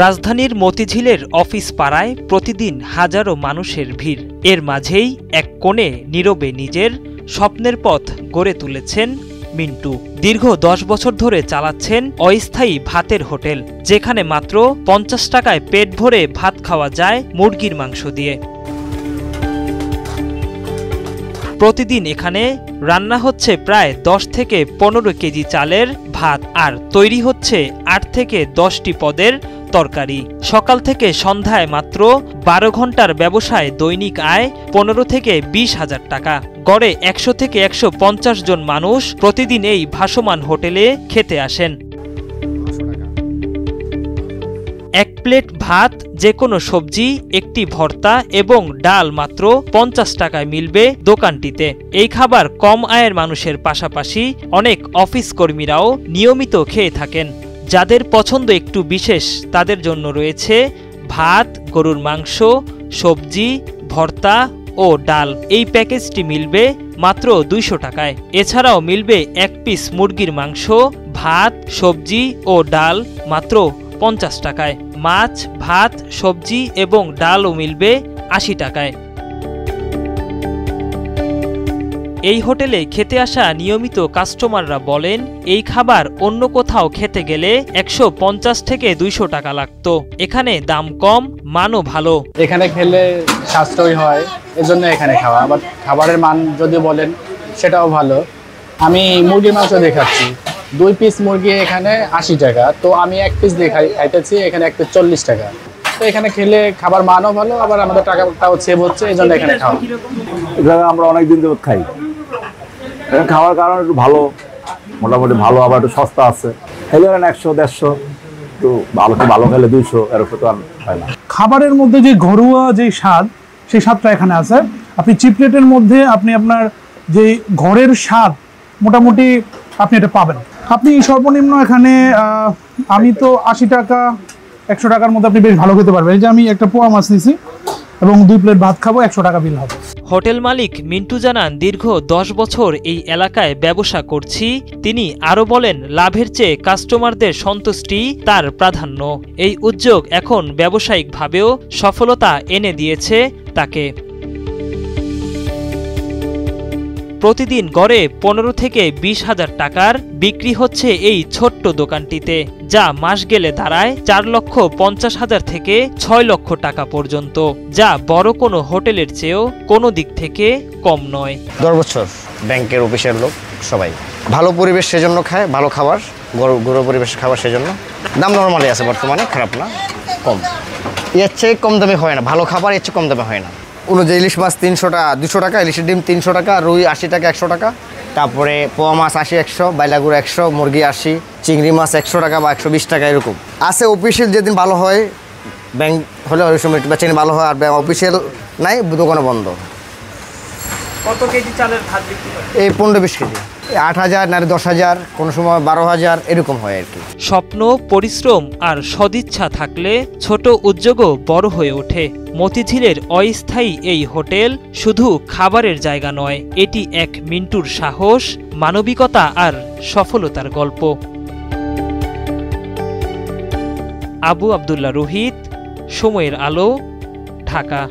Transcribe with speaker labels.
Speaker 1: রাজধানীর মতিঝিলের অফিস পাড়ায় প্রতিদিন হাজারো মানুষের ভিড়। এর মাঝেই এক কোণে নীরবে নিজের স্বপ্নের পথ গড়ে তুলেছেন মিন্টু। দীর্ঘ 10 বছর ধরে চালাচ্ছেন অস্থায়ী ভাতের হোটেল, যেখানে মাত্র 50 টাকায় পেট ভরে ভাত খাওয়া যায় মুরগির মাংস দিয়ে। প্রতিদিন এখানে রান্না হচ্ছে প্রায় 10 থেকে 15 কেজি চালের ভাত, আর তৈরি হচ্ছে 8 থেকে 10টি পদের তরকারি। সকাল থেকে সন্ধ্যায় মাত্র 12 ঘন্টার ব্যবসায় দৈনিক আয় 15 থেকে 20 হাজার টাকা। গড়ে 100 থেকে 150 জন মানুষ প্রতিদিন এই ভাসমান হোটেলে খেতে আসেন। এক প্লেট ভাত, যে কোনো সবজি, একটি ভর্তা এবং ডাল মাত্র 50 টাকায় মিলবে দোকানটিতে। এই খাবার কম আয়ের মানুষের পাশাপাশি অনেক অফিস কর্মীরাও নিয়মিত খেয়ে থাকেন। যাদের পছন্দ একটু বিশেষ তাদের জন্য রয়েছে ভাত, গরুর মাংস, সবজি, ভর্তা ও ডাল। এই প্যাকেজটি মিলবে মাত্র 200 টাকায়। এছাড়াও মিলবে 1 পিস মুরগির মাংস, ভাত, সবজি ও ডাল মাত্র 50 টাকায়। মাছ, ভাত, সবজি এবং ডালও মিলবে 80 টাকায়। এই হোটেলে খেতে আসা নিয়মিত কাস্টমাররা বলেন, এই খাবার অন্য কোথাও খেতে গেলে 150 থেকে 200 টাকা লাগতো। এখানে দাম কম, মানও ভালো।
Speaker 2: এখানে খেলে সাশ্রয় হয়, এজন্য এখানে খাওয়া। আবার খাবারের মান যদি বলেন সেটাও ভালো। আমি মুরগির মাংস দেখাচ্ছি, 2 পিস মুরগি এখানে 80 টাকা, তো আমি 1 পিস খাইতেছি এখানে 1 পিস 40 টাকা। তো এখানে খেলে খাবার মানও ভালো, আবার আমাদের টাকাটাও সেভ হচ্ছে, এই জন্য এখানে খাওয়া।
Speaker 3: এখানে আমরা অনেকদিন যাবত খাই। এখানে খাওয়ার কারণ একটু ভালো, মোটামুটি ভালো, আবার একটু সস্তা আছে। খেলে 100-150, একটু ভালো খেলে 200, এর উপর তো আর হয় না।
Speaker 4: খাবারের মধ্যে যে ঘরোয়া যে স্বাদ, সেই স্বাদটা এখানে আছে। আপনি চিপ রেটের মধ্যে আপনি আপনার যে ঘরের স্বাদ মোটামুটি আপনি এটা পাবেন। আপনি সর্বনিম্ন এখানে আমি তো 80 টাকা 100 টাকার মধ্যে আপনি বেশ ভালো খেতে পারবেন। এই যে আমি একটা পোয়া মাছ নিয়েছি এবং 2 প্লেট ভাত খাবো, 100 টাকা বিল হবে।
Speaker 1: হোটেল মালিক মিন্টু জানান, দীর্ঘ 10 বছর এই এলাকায় ব্যবসা করছি। তিনি আরো বলেন, লাভের চেয়ে কাস্টমারদের সন্তুষ্টি তার প্রাধান্য। এই উদ্যোগ এখন ব্যবসায়িকভাবেও সফলতা এনে দিয়েছে তাকে। প্রতিদিন গড়ে 15 থেকে 20 হাজার টাকার বিক্রি হচ্ছে এই ছোট্ট দোকানটিতে, যা মাস গেলে দাঁড়ায় 4,50,000 থেকে 6 লক্ষ টাকা পর্যন্ত, যা বড় কোনো হোটেলের চেয়েও কোনো দিক থেকে কম নয়।
Speaker 5: 10 বছর ব্যাংকের অফিসের লোক সবাই ভালো পরিবেশ, সেজন্য খায়। ভালো খাবার, গরু পরিবেশ খাবার, সেজন্য দাম নর্মালি আছে বর্তমানে, খারাপ না, কম। এর চেয়ে কম দামে হয় না, ভালো খাবার এর চেয়ে কম দামে হয় না। অনুযায়ী ইলিশ মাছ 300 টাকা 200 টাকা, ইলিশের ডিম 300 টাকা, রুই 80 টাকা 100 টাকা, তারপরে পোয়া মাছ 80-100, বাইলাগুড় 100, মুরগি 80, চিংড়ি মাছ 100 টাকা বা 120 টাকা এরকম আছে। অফিসিয়াল যেদিন ভালো হয়, ব্যাংক হলে ওই সময় বেচেনি ভালো হয়, আর অফিসিয়াল নাই, দোকানে বন্ধ।
Speaker 1: কত কেজি চালের ভাত বিক্রি হয়?
Speaker 5: এই 15-20 কেজি, 8,000 না 10,000, কোনো সময় 12,000 এরকম হয় আর কি।
Speaker 1: স্বপ্ন, পরিশ্রম আর সদিচ্ছা থাকলে ছোট উদ্যোগও বড় হয়ে ওঠে। মতিঝিলের অস্থায়ী এই হোটেল শুধু খাবারের জায়গা নয়, এটি এক মিন্টুর সাহস, মানবিকতা আর সফলতার গল্প। আবু আবদুল্লাহ রোহিত, সময়ের আলো, ঢাকা।